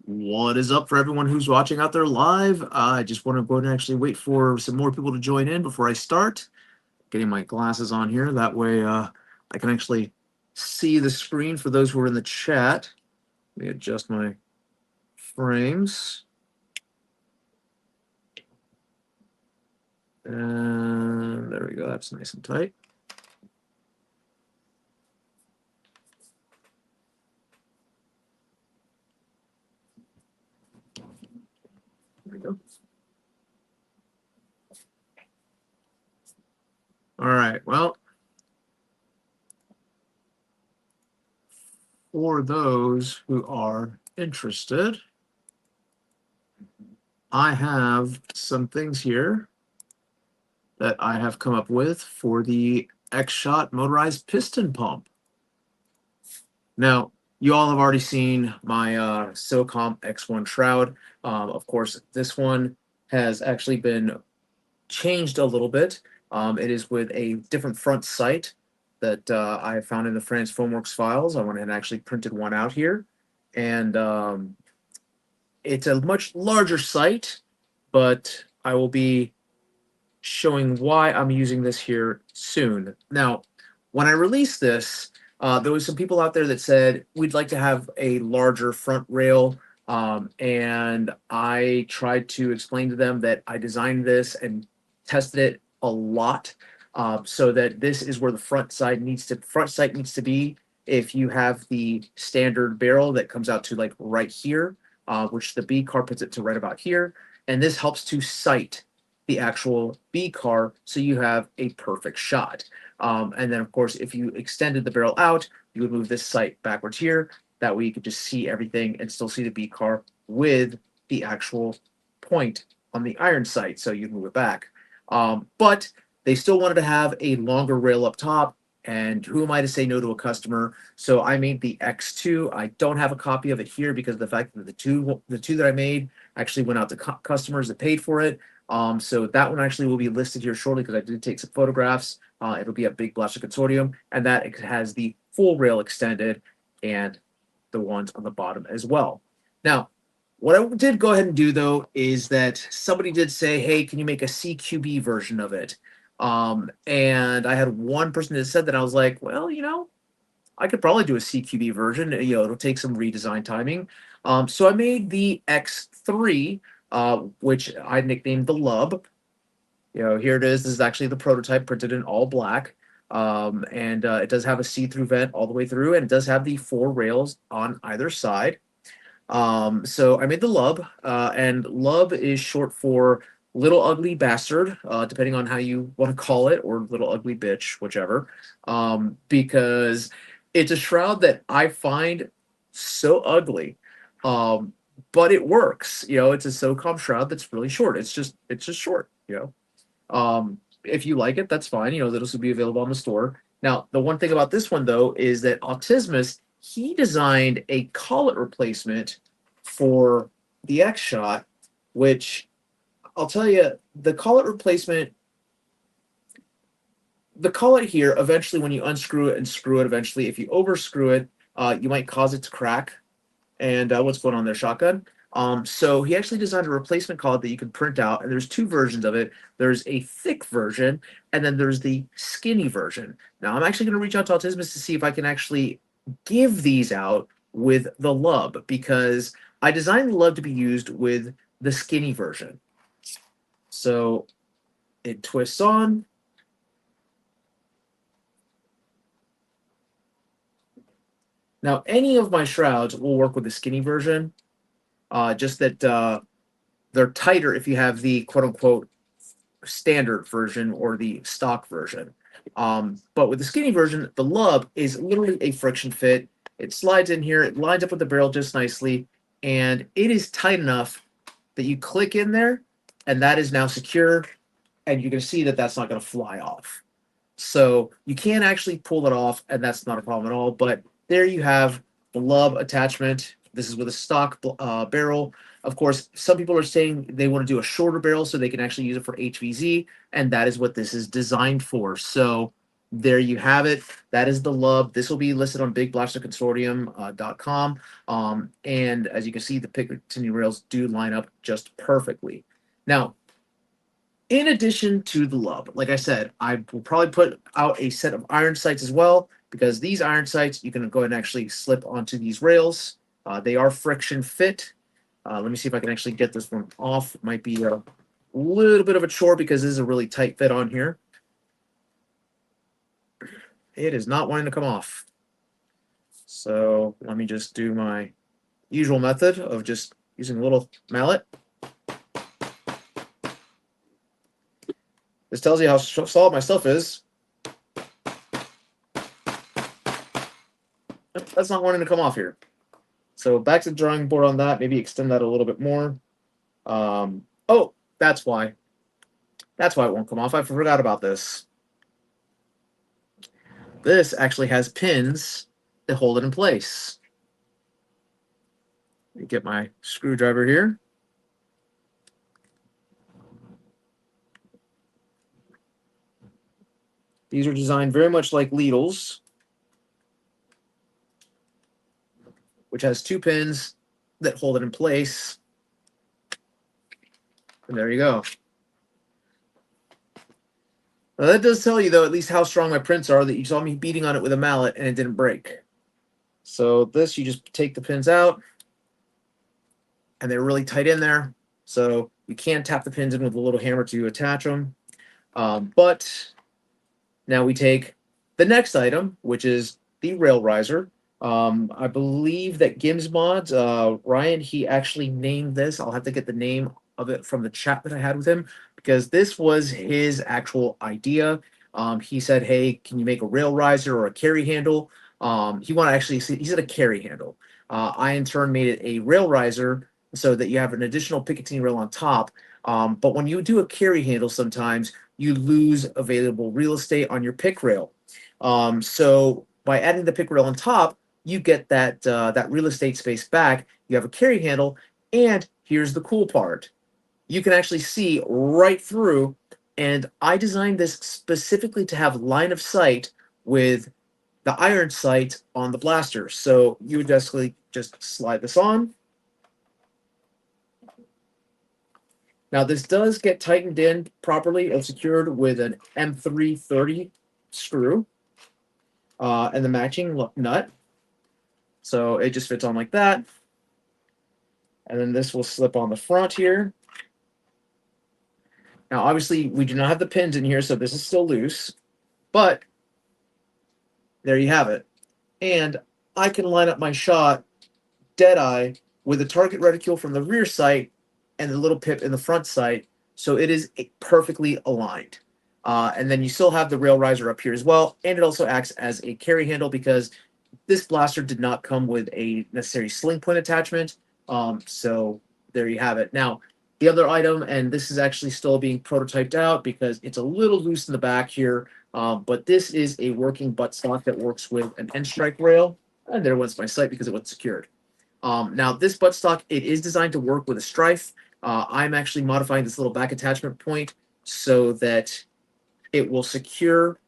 What is up for everyone who's watching out there live? I just want to go ahead and actually wait for some more people to join in before I start. Getting my glasses on here. That way I can actually see the screen for those who are in the chat. Let me adjust my frames. And there we go. That's nice and tight. There we go. All right. Well, for those who are interested, I have some things here that I have come up with for the X-Shot motorized piston pump. Now, you all have already seen my SOCOM X1 shroud. Of course, this one has actually been changed a little bit. It is with a different front sight that I found in the France Foamworks files. I went ahead and actually printed one out here. And it's a much larger sight, but I will be showing why I'm using this here soon. Now, when I released this, there was some people out there that said we'd like to have a larger front rail, and I tried to explain to them that I designed this and tested it a lot, so that this is where the front sight needs to be. If you have the standard barrel that comes out to like right here, which the B car puts it to right about here, and this helps to sight the actual B car so you have a perfect shot. And then, of course, if you extended the barrel out, you would move this sight backwards here. That way you could just see everything and still see the B car with the actual point on the iron sight. So you move it back. But they still wanted to have a longer rail up top. And who am I to say no to a customer? So I made the X2. I don't have a copy of it here because of the fact that the two that I made actually went out to customers that paid for it. So that one actually will be listed here shortly because I did take some photographs. It'll be a Big Blaster Consortium, and that has the full rail extended and the ones on the bottom as well. Now, what I did go ahead and do, though, is that somebody did say, hey, can you make a CQB version of it? And I had one person that said that. I was like, well, I could probably do a CQB version. It'll take some redesign timing. So I made the X3, which I nicknamed the Lub. Here it is. This is actually the prototype printed in all black. And it does have a see-through vent all the way through, and it does have the 4 rails on either side. So I made the Lub, and Lub is short for Little Ugly Bastard, depending on how you want to call it, or Little Ugly Bitch, whichever, because it's a shroud that I find so ugly, but it works. It's a SOCOM shroud that's really short. It's just short. If you like it, that's fine. This will be available on the store. Now, the one thing about this one, though, is that Autismus, he designed a collet replacement for the X-Shot, which I'll tell you, the collet here, eventually when you unscrew it and screw it, eventually, if you overscrew it, you might cause it to crack. And what's going on there, Shotgun? So he actually designed a replacement collet that you can print out, and there's 2 versions of it. There's a thick version, and then there's the skinny version. Now, I'm actually going to reach out to Autismus to see if I can actually give these out with the Lub, because I designed the Lub to be used with the skinny version. So it twists on. Now, any of my shrouds will work with the skinny version, just that they're tighter if you have the quote-unquote standard version or the stock version. But with the skinny version, the Lub is literally a friction fit. It slides in here, it lines up with the barrel just nicely, and it is tight enough that you click in there, and that is now secure, and you can see that that's not going to fly off. So you can actually pull it off, and that's not a problem at all. But there you have the Lub attachment. This is with a stock barrel. Of course, some people are saying they want to do a shorter barrel so they can actually use it for HVZ, and that is what this is designed for. So there you have it. That is the lub. This will be listed on bigblasterconsortium.com. And as you can see, the Picatinny rails do line up just perfectly. Now, in addition to the lub, like I said, I will probably put out a set of iron sights as well, because these iron sights, you can go ahead and actually slip onto these rails. They are friction fit. Let me see if I can actually get this one off. It might be a little bit of a chore because this is a really tight fit on here. It is not wanting to come off. So let me just do my usual method of just using a little mallet. This tells you how solid my stuff is. That's not wanting to come off here. So back to the drawing board on that. Maybe extend that a little bit more. Oh, that's why. That's why it won't come off. I forgot about this. This actually has pins that hold it in place. Let me get my screwdriver here. These are designed very much like ladles, which has two pins that hold it in place. And there you go. Now that does tell you, though, at least how strong my prints are, that you saw me beating on it with a mallet and it didn't break. So this, you just take the pins out, and they're really tight in there. So you can tap the pins in with a little hammer to attach them. But now we take the next item, which is the rail riser. I believe that Gims Mods, Ryan, he actually named this. I'll have to get the name of it from the chat that I had with him, because this was his actual idea. He said, hey, can you make a rail riser or a carry handle? He wanted actually, he said a carry handle. I in turn made it a rail riser so that you have an additional Picatinny rail on top. But when you do a carry handle, sometimes you lose available real estate on your pick rail. So by adding the pick rail on top, you get that that real estate space back. You have a carry handle, and here's the cool part: you can actually see right through. And I designed this specifically to have line of sight with the iron sight on the blaster. So you would basically just slide this on. Now this does get tightened in properly and secured with an M330 screw and the matching nut. So it just fits on like that. And then this will slip on the front here. Now, obviously, we do not have the pins in here, so this is still loose. But there you have it. And I can line up my shot dead-eye with the target reticule from the rear sight and the little pip in the front sight, so it is perfectly aligned. And then you still have the rail riser up here as well, and it also acts as a carry handle because this blaster did not come with a necessary sling point attachment. So there you have it. Now, the other item, and this is actually still being prototyped out because it's a little loose in the back here, but this is a working buttstock that works with an end strike rail. And there was my sight because it was secured. Now, this buttstock, it is designed to work with a strife. I'm actually modifying this little back attachment point so that it will secure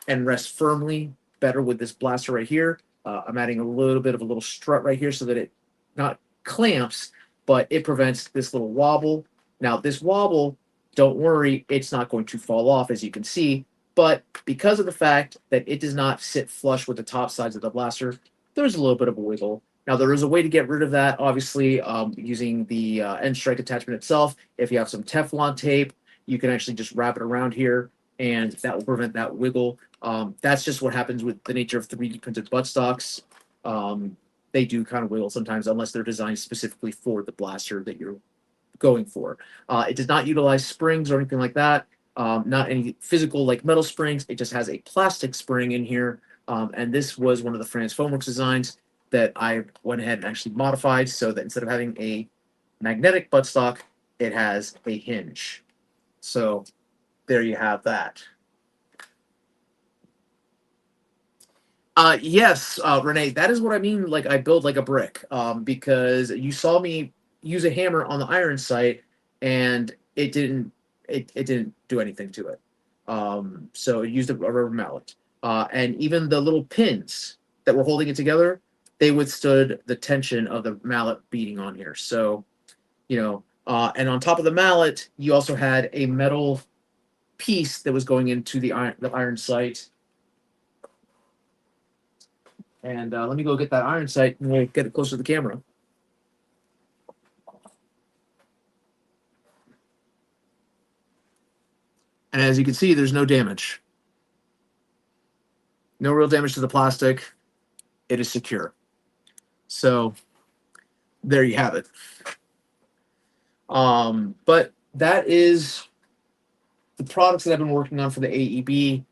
and rest firmly better with this blaster right here. I'm adding a little bit of a little strut right here so that it not clamps, but it prevents this little wobble. Now, this wobble, don't worry, it's not going to fall off, as you can see, but because of the fact that it does not sit flush with the top sides of the blaster, there's a little bit of a wiggle. Now, there is a way to get rid of that, obviously, using the end strike attachment itself. If you have some Teflon tape, you can actually just wrap it around here, and that will prevent that wiggle. That's just what happens with the nature of 3D printed buttstocks. They do kind of wiggle sometimes unless they're designed specifically for the blaster that you're going for. It does not utilize springs or anything like that. Not any physical like metal springs. It just has a plastic spring in here. And this was one of the France Foamworks designs that I went ahead and actually modified so that instead of having a magnetic buttstock, it has a hinge. So there you have that. Yes, Renee, that is what I mean. Like I build like a brick, because you saw me use a hammer on the iron sight, and it didn't do anything to it. So it used a rubber mallet. and even the little pins that were holding it together, they withstood the tension of the mallet beating on here. So, and on top of the mallet, you also had a metal piece that was going into the iron sight. And let me go get that iron sight and we'll get it closer to the camera. And as you can see, there's no damage. No real damage to the plastic. It is secure. So there you have it. But that is the products that I've been working on for the AEB.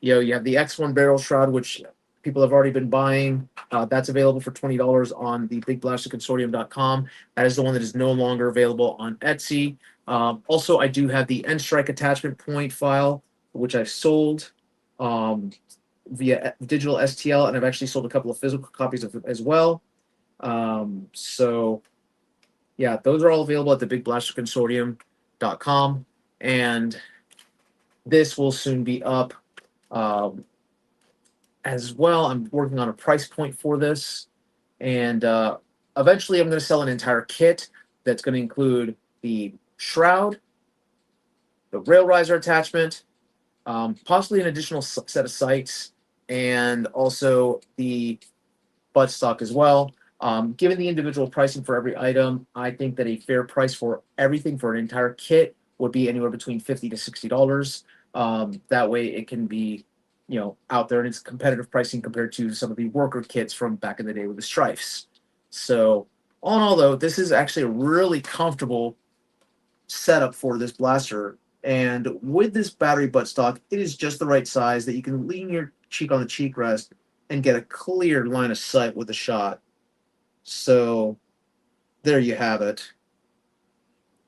You have the X1 barrel shroud, which people have already been buying. That's available for $20 on the bigblasterconsortium.com. That is the one that is no longer available on Etsy. Also, I do have the End Strike attachment point file, which I've sold via digital STL, and I've actually sold a couple of physical copies of it as well. So, yeah, those are all available at the bigblasterconsortium.com, and this will soon be up as well. I'm working on a price point for this, and eventually I'm going to sell an entire kit that's going to include the shroud, the rail riser attachment, possibly an additional set of sights, and also the buttstock as well. Given the individual pricing for every item, I think that a fair price for everything for an entire kit would be anywhere between $50 to $60. That way it can be, out there, and it's competitive pricing compared to some of the worker kits from back in the day with the strifes. So all in all, though, this is actually a really comfortable setup for this blaster. And with this battery buttstock, it is just the right size that you can lean your cheek on the cheek rest and get a clear line of sight with the shot. So there you have it.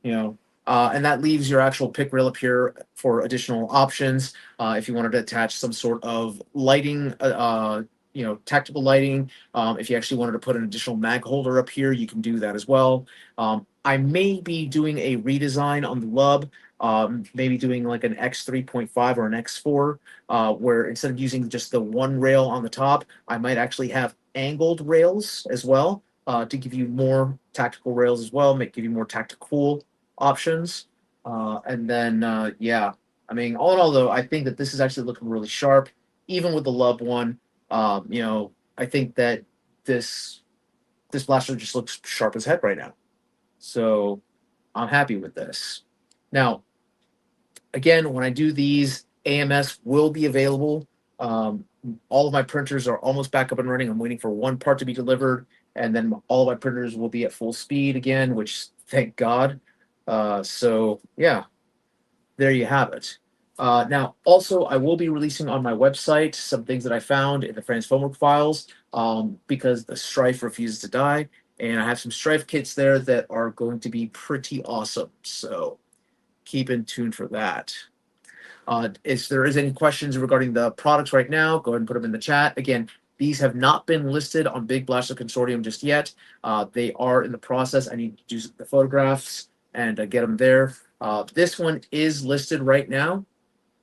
And that leaves your actual pick rail up here for additional options. If you wanted to attach some sort of lighting, tactical lighting. If you actually wanted to put an additional mag holder up here, you can do that as well. I may be doing a redesign on the Lub, maybe doing like an X3.5 or an X4, where instead of using just the one rail on the top, I might actually have angled rails as well, to give you more tactical rails as well, give you more tactical options. And then, yeah, I mean, all in all, though, I think that this is actually looking really sharp, even with the Lub one. I think that this blaster just looks sharp as heck right now. So I'm happy with this. Now, again, when I do these, AMS will be available. All of my printers are almost back up and running. I'm waiting for one part to be delivered, and then all of my printers will be at full speed again, which thank God. So yeah, there you have it. Now, also, I will be releasing on my website some things that I found in the Franz Foamwork files, because the Strife refuses to die, and I have some Strife kits there that are going to be pretty awesome. So keep in tune for that. If there is any questions regarding the products right now, go ahead and put them in the chat. Again, these have not been listed on Big Blaster Consortium just yet. They are in the process. I need to do the photographs and get them there. This one is listed right now.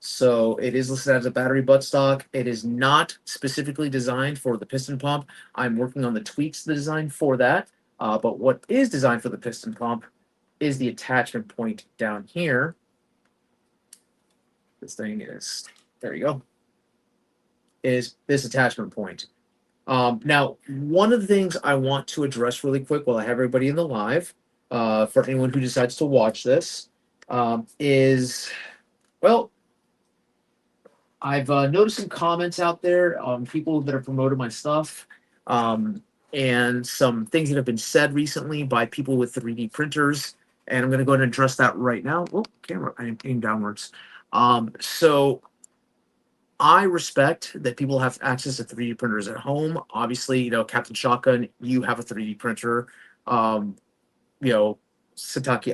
So it is listed as a battery buttstock. It is not specifically designed for the piston pump. I'm working on the tweaks to the design for that. But what is designed for the piston pump is the attachment point down here. This thing is, there you go, is this attachment point. Now, one of the things I want to address really quick while I have everybody in the live, for anyone who decides to watch this, is, well, I've noticed some comments out there on people that have promoted my stuff, and some things that have been said recently by people with 3D printers, and I'm going to go ahead and address that right now. Oh, camera, I aim downwards. So I respect that people have access to 3D printers at home. Obviously, Captain Shotgun, you have a 3D printer. Sataki,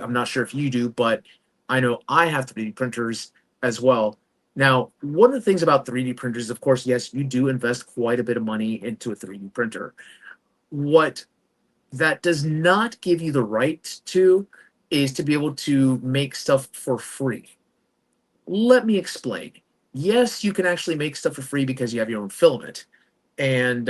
I'm not sure if you do, but I know I have 3D printers as well. Now, one of the things about 3D printers, of course, yes, you do invest quite a bit of money into a 3D printer. What that does not give you the right to is to be able to make stuff for free. Let me explain. yes, you can actually make stuff for free because you have your own filament. And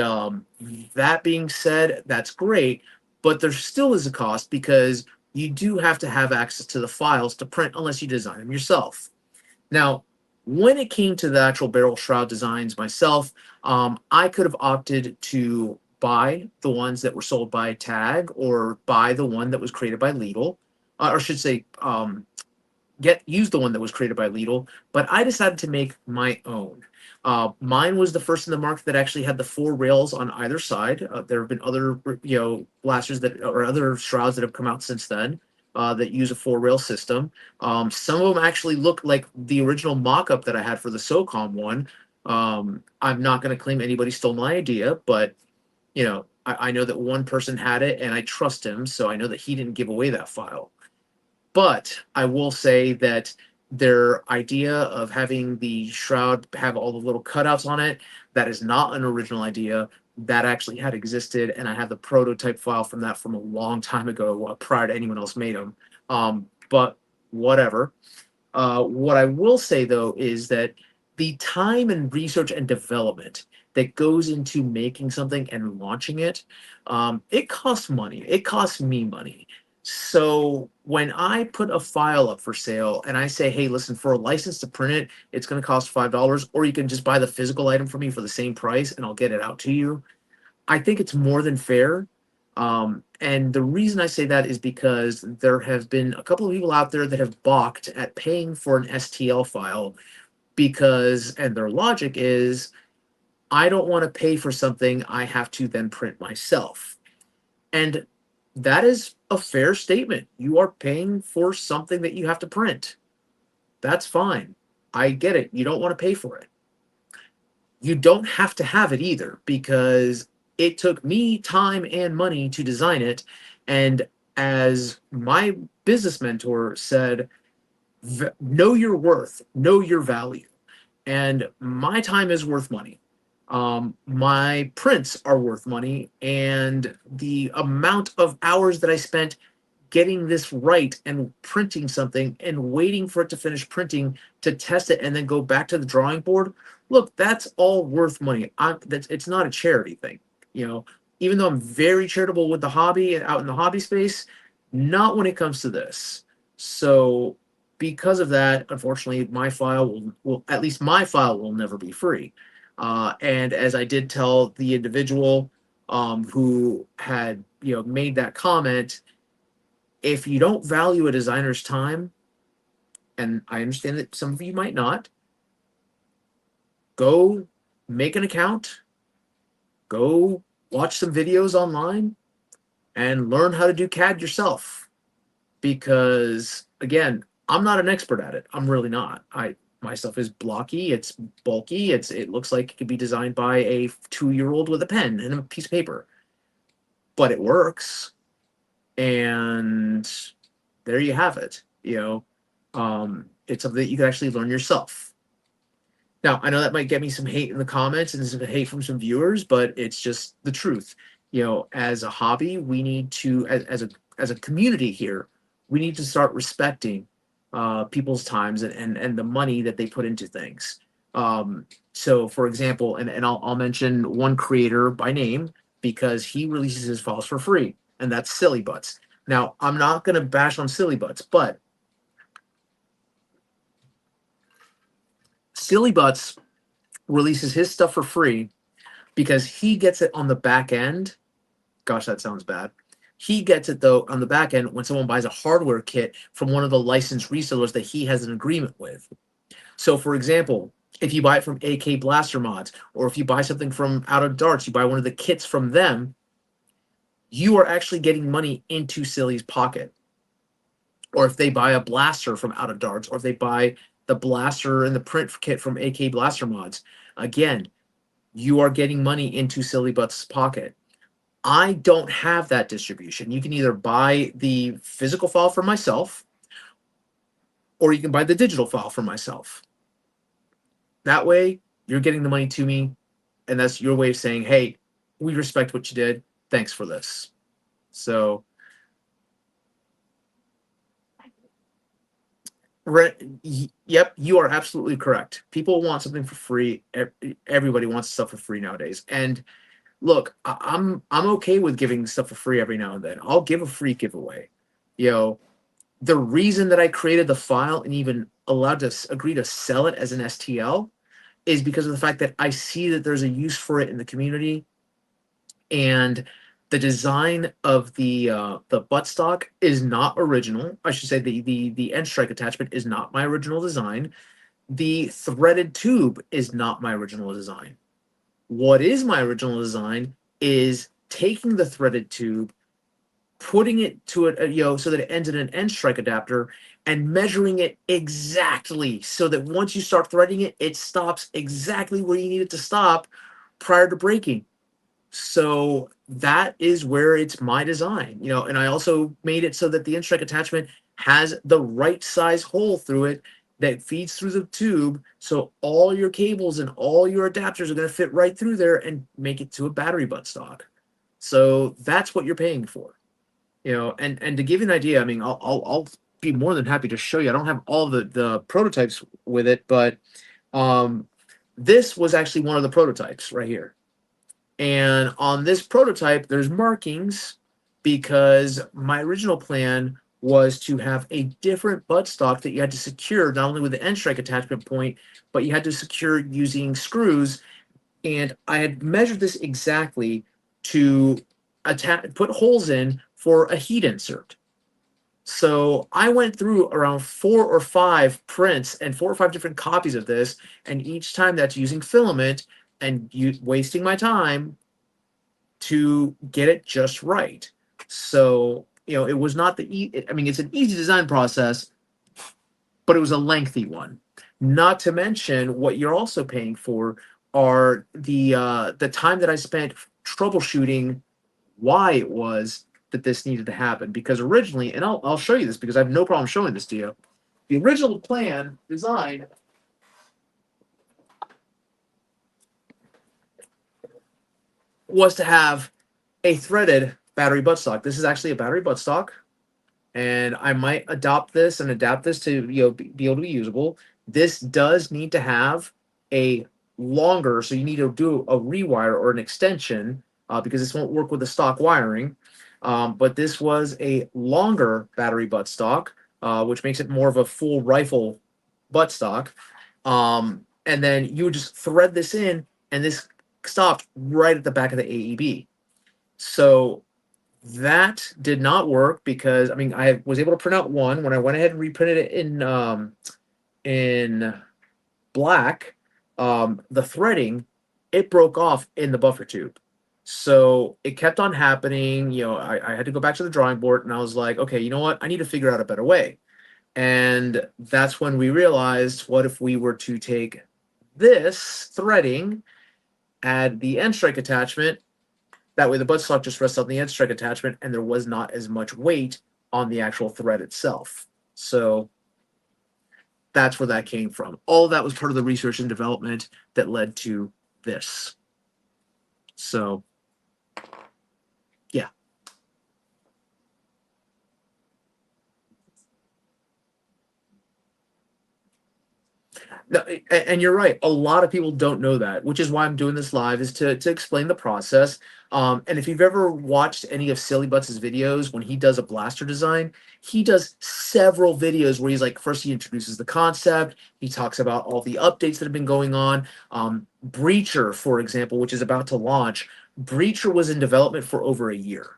that being said, that's great, but there still is a cost because you do have to have access to the files to print unless you design them yourself. Now, when it came to the actual barrel shroud designs myself, I could have opted to buy the ones that were sold by Tag or buy the one that was created by Lidl, or I should say, use the one that was created by Lidl, but I decided to make my own. Mine was the first in the market that actually had the four rails on either side. There have been other, blasters that or other shrouds that have come out since then that use a four rail system. Some of them actually look like the original mock-up that I had for the SOCOM one. I'm not going to claim anybody stole my idea, but I know that one person had it, and I trust him, so I know that he didn't give away that file. But I will say that their idea of having the shroud have all the little cutouts on it, that is not an original idea. That actually had existed, and I have the prototype file from that from a long time ago, prior to anyone else made them. But whatever. What I will say though is that the time and research and development that goes into making something and launching it, it costs money. It costs me money. So when I put a file up for sale and I say, hey, listen, for a license to print it, it's going to cost $5, or you can just buy the physical item from me for the same price and I'll get it out to you. I think it's more than fair. And the reason I say that is because there have been a couple of people out there that have balked at paying for an STL file because, and their logic is, I don't want to pay for something I have to then print myself. And that is a fair statement. You are paying for something that you have to print. That's fine. I get it. You don't want to pay for it. You don't have to have it either because it took me time and money to design it. And as my business mentor said, know your worth, know your value. And my time is worth money. My prints are worth money. And the amount of hours that I spent getting this right and printing something and waiting for it to finish printing to test it and then go back to the drawing board. Look, that's all worth money. It's not a charity thing, you know. Even though I'm very charitable with the hobby and out in the hobby space, not when it comes to this. So because of that, unfortunately, my file will at least my file will never be free. And as I did tell the individual who had made that comment, if you don't value a designer's time, and I understand that some of you might not, go make an account, go watch some videos online, and learn how to do CAD yourself. Because again, I'm not an expert at it. I'm really not. My stuff is blocky, it's bulky, it looks like it could be designed by a 2-year-old with a pen and a piece of paper. But it works. And there you have it. It's something that you can actually learn yourself. Now, I know that might get me some hate in the comments and some hate from some viewers, but it's just the truth. As a hobby, we need to, as a community here, we need to start respecting people's times and the money that they put into things. So, for example, and I'll mention one creator by name because he releases his files for free, and that's Silly Butts. Now, I'm not going to bash on Silly Butts, but Silly Butts releases his stuff for free because he gets it on the back end. Gosh, that sounds bad. He gets it though on the back end when someone buys a hardware kit from one of the licensed resellers that he has an agreement with. So, for example, if you buy it from AK Blaster Mods, or if you buy something from Out of Darts, you buy one of the kits from them, you are actually getting money into Silly's pocket. Or if they buy a blaster from Out of Darts, or if they buy the blaster and the print kit from AK Blaster Mods, again, you are getting money into Silly Butt's pocket. I don't have that distribution. You can either buy the physical file for myself, or you can buy the digital file for myself. That way, you're getting the money to me, and that's your way of saying, hey, we respect what you did. Thanks for this. So Yep, you are absolutely correct. People want something for free. Everybody wants stuff for free nowadays. And look, I'm okay with giving stuff for free every now and then. I'll give a free giveaway. You know, the reason that I created the file and even allowed to agree to sell it as an STL is because of the fact that I see that there's a use for it in the community, and the design of the buttstock is not original. I should say the end strike attachment is not my original design. The threaded tube is not my original design. What is my original design is taking the threaded tube, putting it to so that it ends in an end strike adapter, and measuring it exactly so that once you start threading it, it stops exactly where you need it to stop prior to breaking. So that is where it's my design, and I also made it so that the end strike attachment has the right size hole through it that feeds through the tube. So all your cables and all your adapters are going to fit right through there and make it to a battery buttstock. So that's what you're paying for, and to give you an idea, I mean, I'll be more than happy to show you. I don't have all the prototypes with it, but um, this was actually one of the prototypes right here. And on this prototype, there's markings because my original plan was to have a different buttstock that you had to secure not only with the end strike attachment point, but you had to secure using screws. And I had measured this exactly to put holes in for a heat insert. So I went through around 4 or 5 prints and 4 or 5 different copies of this, and each time that's using filament and wasting my time to get it just right. So, it was not I mean, it's an easy design process, but it was a lengthy one. Not to mention what you're also paying for are the time that I spent troubleshooting why it was that this needed to happen. Because originally, and I'll show you this because I have no problem showing this to you. The original plan design was to have a threaded battery buttstock. This is actually a battery buttstock, and I might adopt this and adapt this to be able to be usable. This does need to have a longer, so you need to do a rewire or an extension because this won't work with the stock wiring. But this was a longer battery buttstock, which makes it more of a full rifle buttstock. And then you would just thread this in, and this stopped right at the back of the AEB. So that did not work because I mean I was able to print out one. When I went ahead and reprinted it in black, the threading, it broke off in the buffer tube. So it kept on happening. I had to go back to the drawing board, and I was like, okay, you know what? I need to figure out a better way. And that's when we realized, what if we were to take this threading, add the end strike attachment, that way the buttstock just rests on the end strike attachment, and there was not as much weight on the actual thread itself. So that's where that came from. All of that was part of the research and development that led to this. So, yeah. No, and you're right. A lot of people don't know that, which is why I'm doing this live, is to explain the process. And if you've ever watched any of Silly Butts' videos, when he does a blaster design, he does several videos where he's like, first he introduces the concept, he talks about all the updates that have been going on. Breacher, for example, which is about to launch, Breacher was in development for over a year,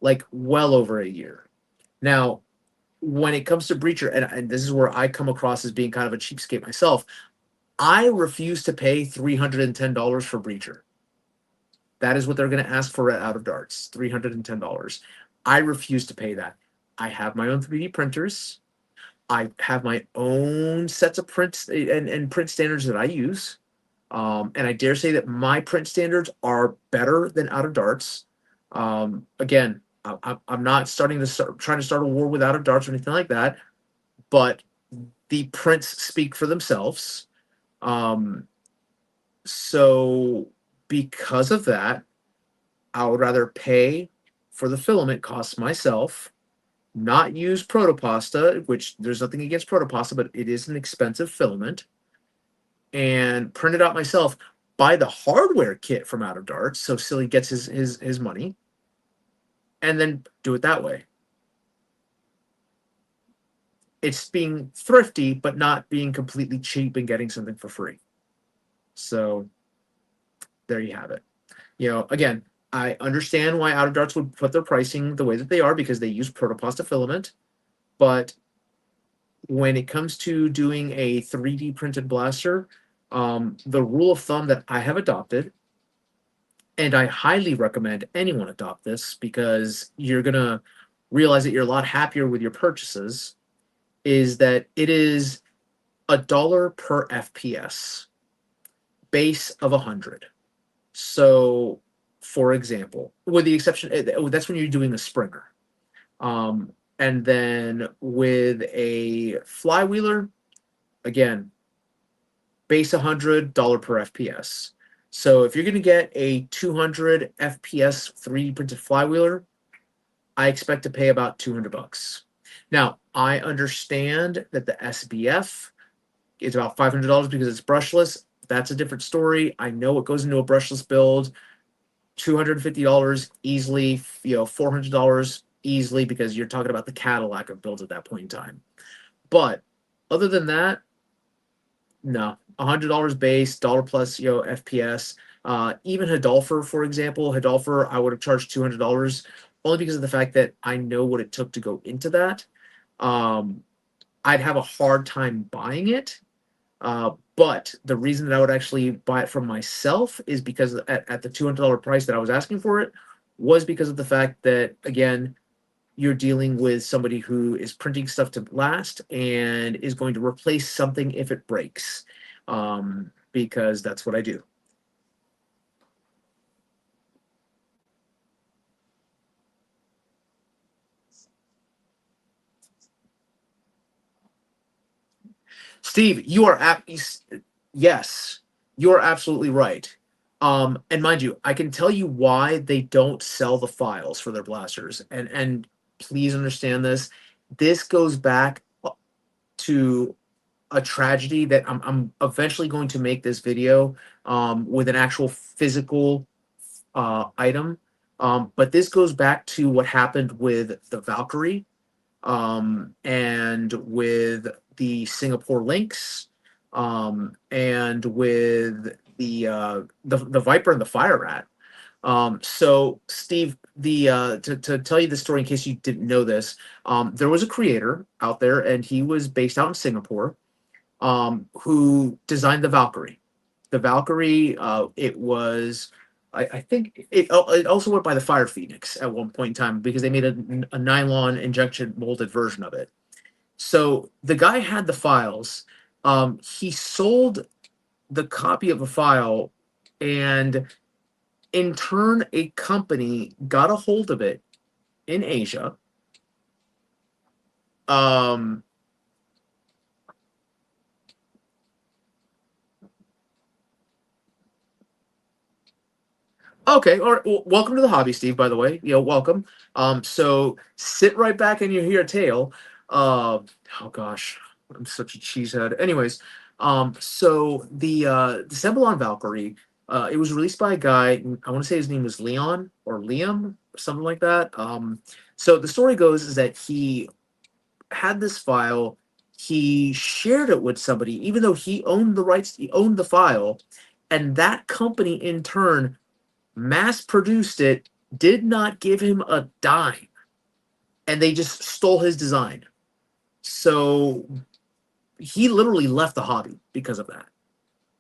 like well over a year. Now, when it comes to Breacher, and this is where I come across as being kind of a cheapskate myself, I refuse to pay $310 for Breacher. That is what they're going to ask for out of darts, $310. I refuse to pay that. I have my own 3D printers. I have my own sets of prints and print standards that I use. And I dare say that my print standards are better than out of darts. Again, I'm not trying to start a war with out of darts or anything like that, but the prints speak for themselves. So because of that, I would rather pay for the filament costs myself not use protopasta, which there's nothing against protopasta, but it is an expensive filament, and print it out myself, buy the hardware kit from Out of Darts, so Silly gets his money, and then do it that way. It's being thrifty, but not being completely cheap and getting something for free. So there you have it. Again, I understand why Out of Darts would put their pricing the way that they are because they use protopasta filament, but when it comes to doing a 3D printed blaster, the rule of thumb that I have adopted, and I highly recommend anyone adopt this because you're gonna realize that you're a lot happier with your purchases, is that it is $1 per FPS, base of 100. So, for example, with the exception, that's when you're doing a Springer. And then with a flywheeler, again, base $100 per FPS. So if you're going to get a 200 FPS 3D printed flywheeler, I expect to pay about $200. Now, I understand that the SBF is about $500 because it's brushless. That's a different story. I know what goes into a brushless build. $250 easily, $400 easily because you're talking about the Cadillac of builds at that point in time. But other than that, no, $100 base, dollar plus, FPS. Even Hidalfer, for example, Hidalfer, I would have charged $200 only because of the fact that I know what it took to go into that. I'd have a hard time buying it. But the reason that I would actually buy it from myself is because at the $200 price that I was asking for it was because of the fact that, again, you're dealing with somebody who is printing stuff to last and is going to replace something if it breaks, because that's what I do. Steve, yes, you are absolutely right. And mind you, I can tell you why they don't sell the files for their blasters. And please understand this. This goes back to a tragedy that I'm eventually going to make this video with an actual physical item. But this goes back to what happened with the Valkyrie and with the Singapore Lynx, and with the Viper and the Fire Rat. So Steve, to tell you the story in case you didn't know this, there was a creator out there, and he was based out in Singapore, who designed the Valkyrie. The Valkyrie, it was, I think it also went by the Fire Phoenix at one point in time because they made a nylon injection molded version of it. So the guy had the files. He sold the copy of a file, and in turn, a company got a hold of it in Asia. Um, Okay, all right. Well, welcome to the hobby, Steve. By the way, welcome. So sit right back and you hear a tale. Oh gosh, I'm such a cheesehead. Anyways, so the Cebalon Valkyrie, it was released by a guy. I want to say his name was Leon or Liam, or something like that. So the story goes is that he had this file. He shared it with somebody, even though he owned the rights. He owned the file, and that company in turn mass produced it, did not give him a dime, and they just stole his design. So he literally left the hobby because of that.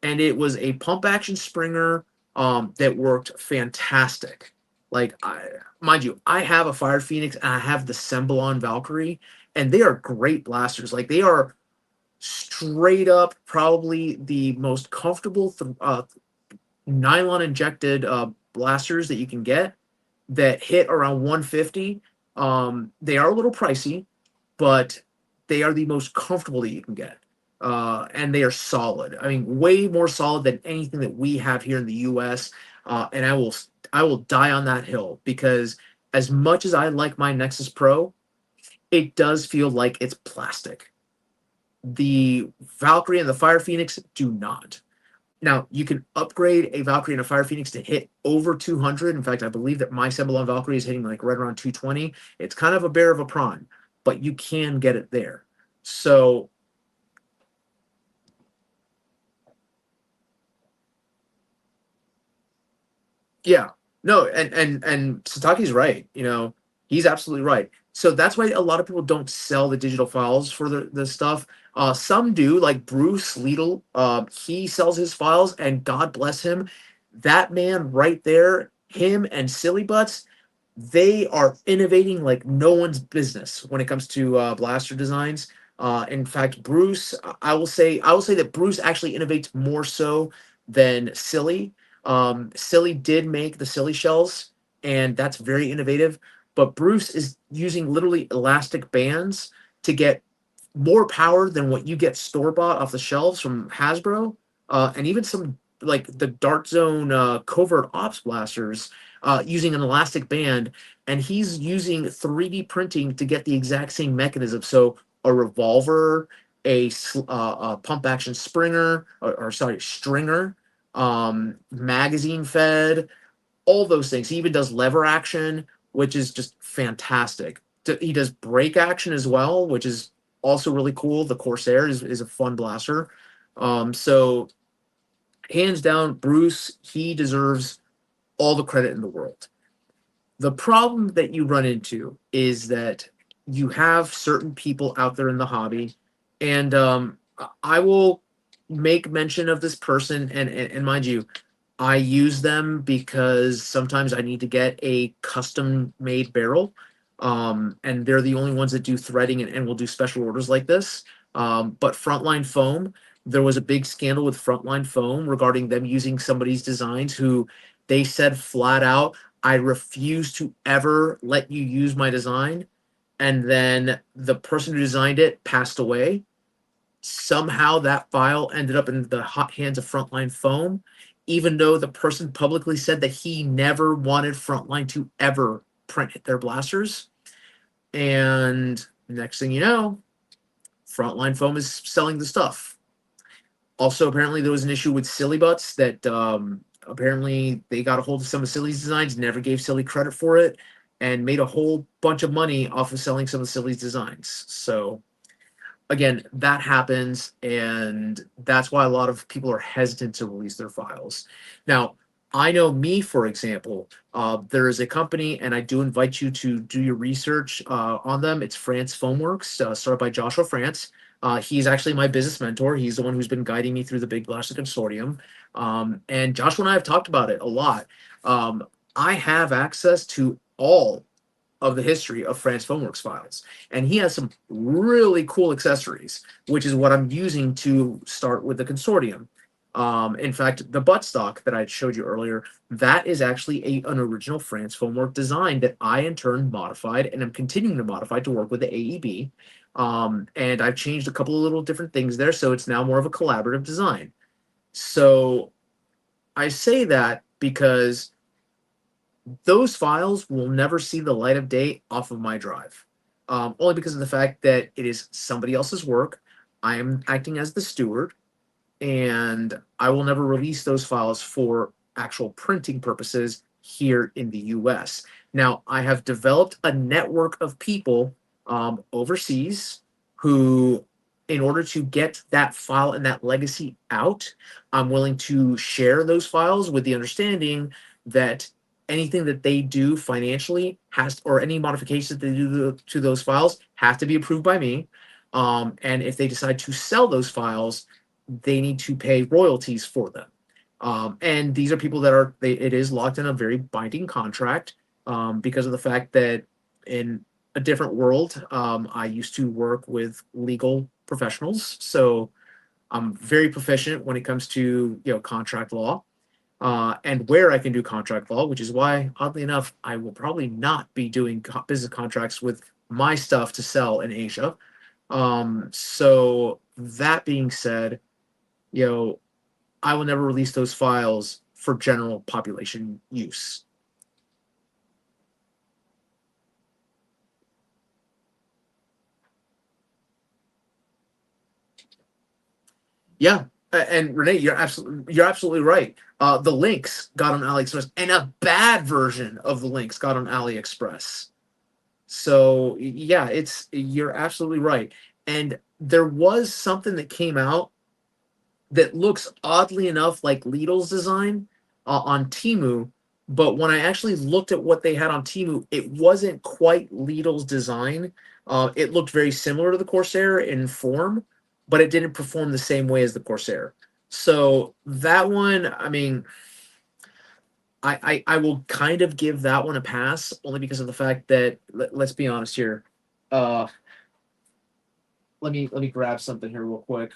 And it was a pump action Springer that worked fantastic. Like, mind you, I have a Fire Phoenix and I have the Semblon Valkyrie, and they are great blasters. Like, they are straight up probably the most comfortable nylon injected blasters that you can get that hit around 150. They are a little pricey, but they are the most comfortable that you can get. And they are solid. I mean, way more solid than anything that we have here in the US. And I will die on that hill because as much as I like my Nexus Pro, it does feel like it's plastic. The Valkyrie and the Fire Phoenix do not. Now, you can upgrade a Valkyrie and a Fire Phoenix to hit over 200. In fact, I believe that my Cemballon Valkyrie is hitting like right around 220. It's kind of a bear of a prawn, but you can get it there. So, yeah, no, and Sataki's right. He's absolutely right. So that's why a lot of people don't sell the digital files for the stuff. Some do, like Bruce Liedel. He sells his files, and God bless him. That man right there, him and Silly Butts, they are innovating like no one's business when it comes to blaster designs. In fact, Bruce, I will say that Bruce actually innovates more so than Silly. Silly did make the Silly shells, and that's very innovative. But Bruce is using literally elastic bands to get more power than what you get store bought off the shelves from Hasbro, and even some like the Dart Zone covert ops blasters using an elastic band, and he's using 3D printing to get the exact same mechanism. So a revolver, a pump action Springer, or sorry, stringer, magazine fed, all those things. He even does lever action, which is just fantastic. He does brake action as well, which is also really cool. The Corsair is a fun blaster. So hands down, Bruce, he deserves all the credit in the world. The problem that you run into is that you have certain people out there in the hobby, and I will make mention of this person, and mind you, I use them because sometimes I need to get a custom made barrel. And they're the only ones that do threading and will do special orders like this. But Frontline Foam, there was a big scandal with Frontline Foam regarding them using somebody's designs who they said flat out, I refuse to ever let you use my design. And then the person who designed it passed away. Somehow that file ended up in the hot hands of Frontline Foam, even though the person publicly said that he never wanted Frontline to ever print their blasters. And next thing you know, Frontline Foam is selling the stuff. Also, apparently, there was an issue with Silly Butts that apparently they got a hold of some of Silly's designs, never gave Silly credit for it, and made a whole bunch of money off of selling some of Silly's designs. So again, that happens, and that's why a lot of people are hesitant to release their files. Now, I know me, for example, there is a company, and I do invite you to do your research on them. It's France Foamworks, started by Joshua France. He's actually my business mentor. He's the one who's been guiding me through the Big Blaster Consortium. And Joshua and I have talked about it a lot. I have access to all of the history of France Foamworks files. And he has some really cool accessories, which is what I'm using to start with the consortium. In fact, the buttstock that I showed you earlier, that is actually an original France Foamwork design that I in turn modified and I'm continuing to modify to work with the AEB. And I've changed a couple of little different things there, so it's now more of a collaborative design. So I say that because those files will never see the light of day off of my drive, only because of the fact that it is somebody else's work. I am acting as the steward, and I will never release those files for actual printing purposes here in the US. Now, I have developed a network of people overseas who, in order to get that file and that legacy out, I'm willing to share those files with the understanding that anything that they do financially has, or any modifications that they do to those files, have to be approved by me. And if they decide to sell those files, they need to pay royalties for them. And these are people that it is locked in a very binding contract, because of the fact that in a different world, I used to work with legal professionals. So I'm very proficient when it comes to contract law, and where I can do contract law, which is why, oddly enough, I will probably not be doing business contracts with my stuff to sell in Asia. So that being said, you know, I will never release those files for general population use. Yeah, and Renee, you're absolutely right. The links got on AliExpress, and a bad version of the links got on AliExpress. So yeah, you're absolutely right. And there was something that came out that looks oddly enough like Lidl's design on Timu, but when I actually looked at what they had on Timu, it wasn't quite Lidl's design. It looked very similar to the Corsair in form, but it didn't perform the same way as the Corsair. So that one, I mean, I will kind of give that one a pass only because of the fact that let's be honest here. Uh, let me grab something here real quick.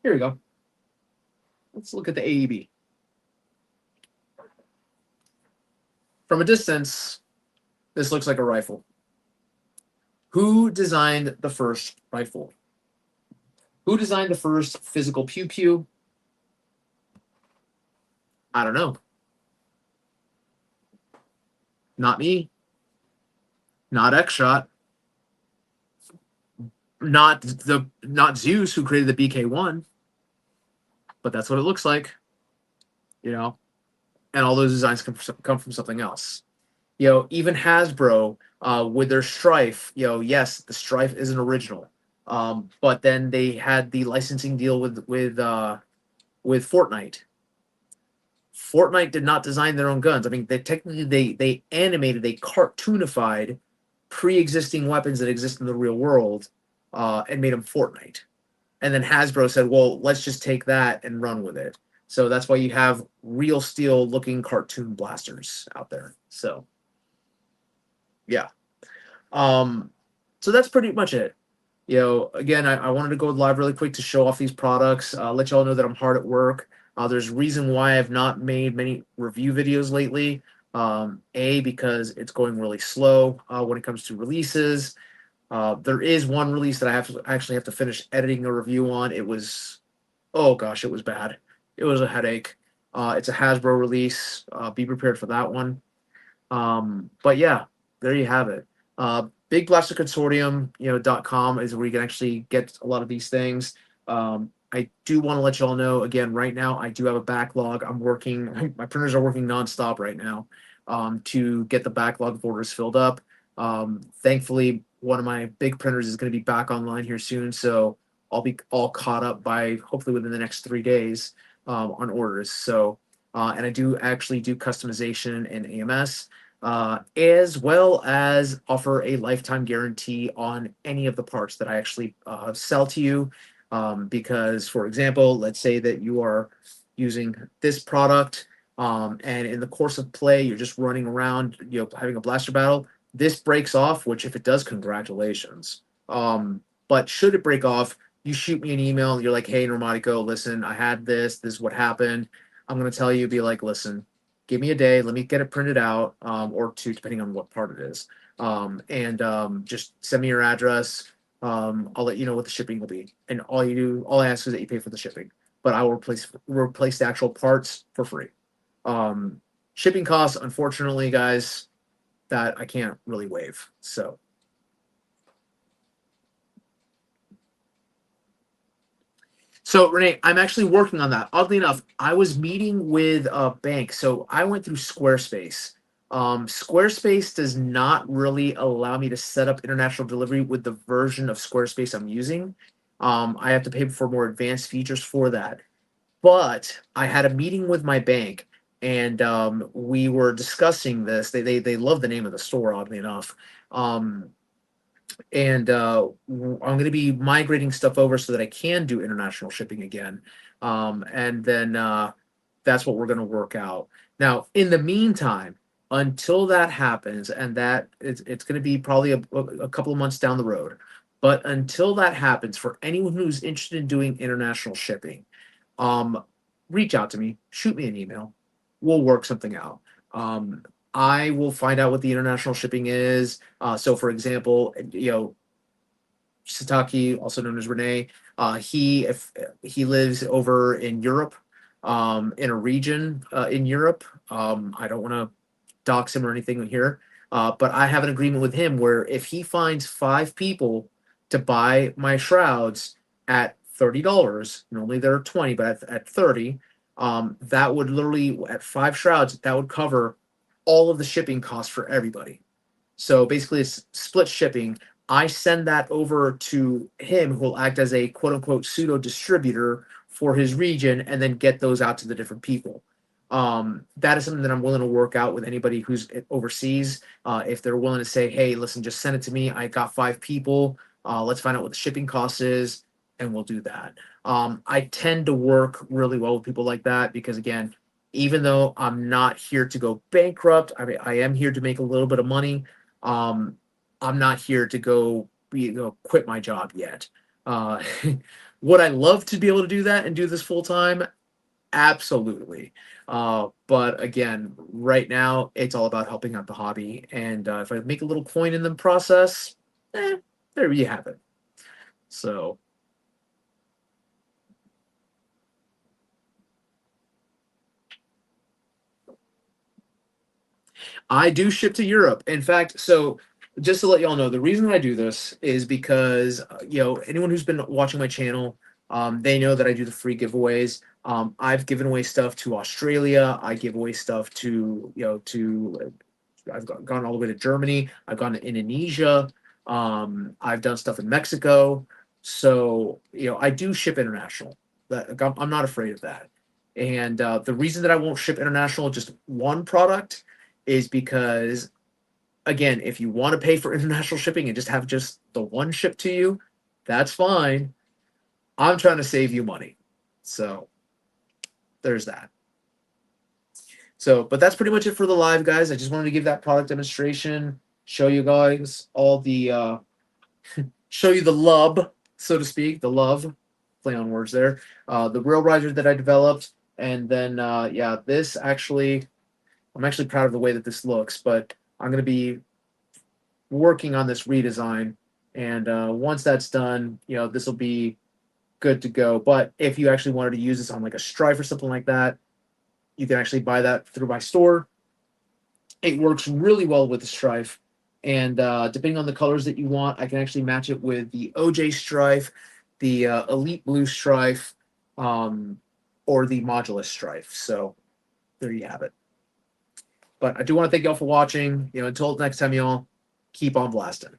Here we go. Let's look at the AEB. From a distance, this looks like a rifle. Who designed the first rifle? Who designed the first physical pew pew? I don't know. Not me. Not X-Shot. Not Zeus who created the BK1, but that's what it looks like, you know. And all those designs come from something else. Even Hasbro with their Strife. Yes, the Strife is an original, but then they had the licensing deal with Fortnite. Fortnite did not design their own guns. I mean, they animated, they cartoonified pre-existing weapons that exist in the real world, and made them Fortnite. And then Hasbro said, "Well, let's just take that and run with it." So that's why you have real steel looking cartoon blasters out there. So yeah. Um, so that's pretty much it. Again, I wanted to go live really quick to show off these products, let y'all know that I'm hard at work. There's a reason why I've not made many review videos lately. Because it's going really slow when it comes to releases. There is one release that I have to finish editing a review on. Oh gosh, it was bad. It was a headache. It's a Hasbro release. Be prepared for that one. But yeah, there you have it. Big Blaster Consortium, .com is where you can actually get a lot of these things. I do want to let y'all know again right now. I do have a backlog. I'm working. My printers are working nonstop right now to get the backlog of orders filled up. Thankfully, one of my big printers is going to be back online here soon, so I'll be all caught up by hopefully within the next 3 days on orders. So, and I do actually do customization in AMS as well as offer a lifetime guarantee on any of the parts that I actually sell to you. Because, for example, let's say that you are using this product, and in the course of play, you're just running around, having a blaster battle. This breaks off, which if it does, congratulations. But should it break off, you shoot me an email and you're like, "Hey, Normatico, listen, I had this. This is what happened." I'm gonna tell you, be like, "Listen, give me a day, let me get it printed out, or two, depending on what part it is, and just send me your address. I'll let you know what the shipping will be, and all I ask is that you pay for the shipping, but I will replace the actual parts for free. um, Shipping costs, unfortunately, guys, that I can't really waive. So Renee, I'm actually working on that. Oddly enough, I was meeting with a bank, so I went through Squarespace. Squarespace does not really allow me to set up international delivery with the version of Squarespace I'm using. I have to pay for more advanced features for that. But I had a meeting with my bank, and we were discussing this. They love the name of the store, oddly enough. Um, and I'm going to be migrating stuff over so that I can do international shipping again. And then that's what we're going to work out. Now, in the meantime, until that happens, and it's going to be probably a couple of months down the road. But until that happens, for anyone who's interested in doing international shipping, um, reach out to me, shoot me an email. We'll work something out. I will find out what the international shipping is. So, for example, Sataki, also known as Renee, if he lives over in Europe, in a region in Europe. I don't want to dox him or anything here, but I have an agreement with him where if he finds 5 people to buy my shrouds at $30. Normally they're 20, but at 30, that would literally at 5 shrouds, that would cover all of the shipping costs for everybody. So basically, it's split shipping. I send that over to him, who will act as a quote unquote pseudo distributor for his region, and then get those out to the different people. That is something that I'm willing to work out with anybody who's overseas. If they're willing to say, "Hey, listen, just send it to me. I got 5 people. Let's find out what the shipping cost is, and we'll do that." I tend to work really well with people like that because, again, even though I'm not here to go bankrupt, I mean, I am here to make a little bit of money. um, I'm not here to quit my job yet. Uh, would I love to be able to do that and do this full time? Absolutely. But again, right now it's all about helping out the hobby, and if I make a little coin in the process, there you have it. So I do ship to Europe. In fact, so just to let y'all know, the reason I do this is because anyone who's been watching my channel, they know that I do the free giveaways. I've given away stuff to Australia. I give away stuff to I've gone all the way to Germany. I've gone to Indonesia. I've done stuff in Mexico. So I do ship international. I'm not afraid of that. And the reason that I won't ship international, just one product, is because, again, if you want to pay for international shipping and just have just the one shipped to you, that's fine. I'm trying to save you money. So there's that. So, but that's pretty much it for the live, guys. I just wanted to give that product demonstration, show you guys all the show you the love, so to speak, the love, play on words there. The rail riser that I developed, and then yeah, this actually, I'm actually proud of the way that this looks, but I'm going to be working on this redesign, and once that's done, this will be good to go. But if you actually wanted to use this on like a stripe or something like that, you can actually buy that through my store. It works really well with the strife, and depending on the colors that you want, I can actually match it with the OJ strife, the Elite Blue strife, or the Modulus strife. So there you have it. But I do want to thank y'all for watching. Until next time, y'all, keep on blasting.